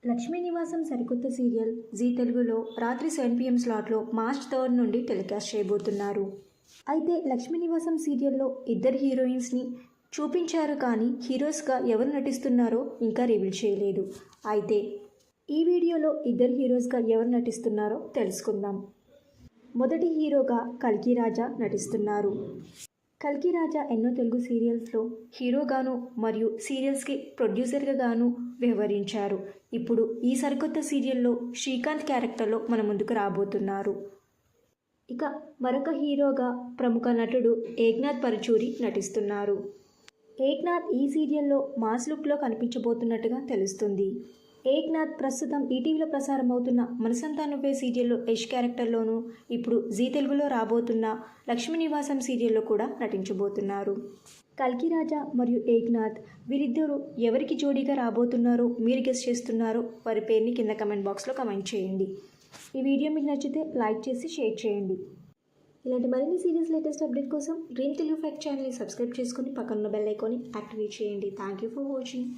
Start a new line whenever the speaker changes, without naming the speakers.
లక్ష్మీ నివాసం సరికొత్త serial G తెలుగులో రాత్రి 7 PM స్లాట్లో మార్చ్ 3 నుండి టెలికాస్ట్ చేయబోతున్నారు. అయితే లక్ష్మీ నివాసం సీరియల్లో ఇద్దరు హీరోయిన్స్ని చూపించారు, కానీ హీరోస్గా ఎవరు నటిస్తున్నారో ఇంకా రివీల్ చేయలేదు. అయితే ఈ వీడియోలో ఇద్దరు హీరోస్గా ఎవరు నటిస్తున్నారో తెలుసుకుందాం. మొదటి హీరోగా కల్కి రాజా నటిస్తున్నారు. కల్కి రాజా ఎన్నో తెలుగు సీరియల్స్లో హీరోగాను మరియు సీరియల్స్కి ప్రొడ్యూసర్గా గాను వ్యవహరించారు. ఇప్పుడు ఈ సరికొత్త సీరియల్లో శ్రీకాంత్ క్యారెక్టర్లో మన ముందుకు రాబోతున్నారు. ఇక మరొక హీరోగా ప్రముఖ నటుడు ఏక్నాథ్ పరుచూరి నటిస్తున్నారు. ఏక్నాథ్ ఈ సీరియల్లో మాస్ లుక్లో కనిపించబోతున్నట్టుగా తెలుస్తుంది. ఏక్నాథ్ ప్రస్తుతం ఈటీవీలో ప్రసారం అవుతున్న మనసంతా నువ్వే సీరియల్లో యష్ క్యారెక్టర్లోనూ, ఇప్పుడు జీ తెలుగులో రాబోతున్న లక్ష్మీ నివాసం సీరియల్లో కూడా నటించబోతున్నారు. కల్కి రాజా మరియు ఏక్నాథ్ వీరిద్దరూ ఎవరికి జోడీగా రాబోతున్నారో మీరు గెస్ చేస్తున్నారో వారి పేరుని కింద కమెంట్ బాక్స్లో కమెంట్ చేయండి. ఈ వీడియో మీకు నచ్చితే లైక్ చేసి షేర్ చేయండి. ఇలాంటి మరిన్ని సీరియల్స్ లేటెస్ట్ అప్డేట్ కోసం డ్రీమ్ తెలుగు ఫ్యాక్ట్ ఛానల్ని సబ్స్క్రైబ్ చేసుకుని పక్కన బెల్ ఐకాన్ని యాక్టివేట్ చేయండి. Thank you for watching.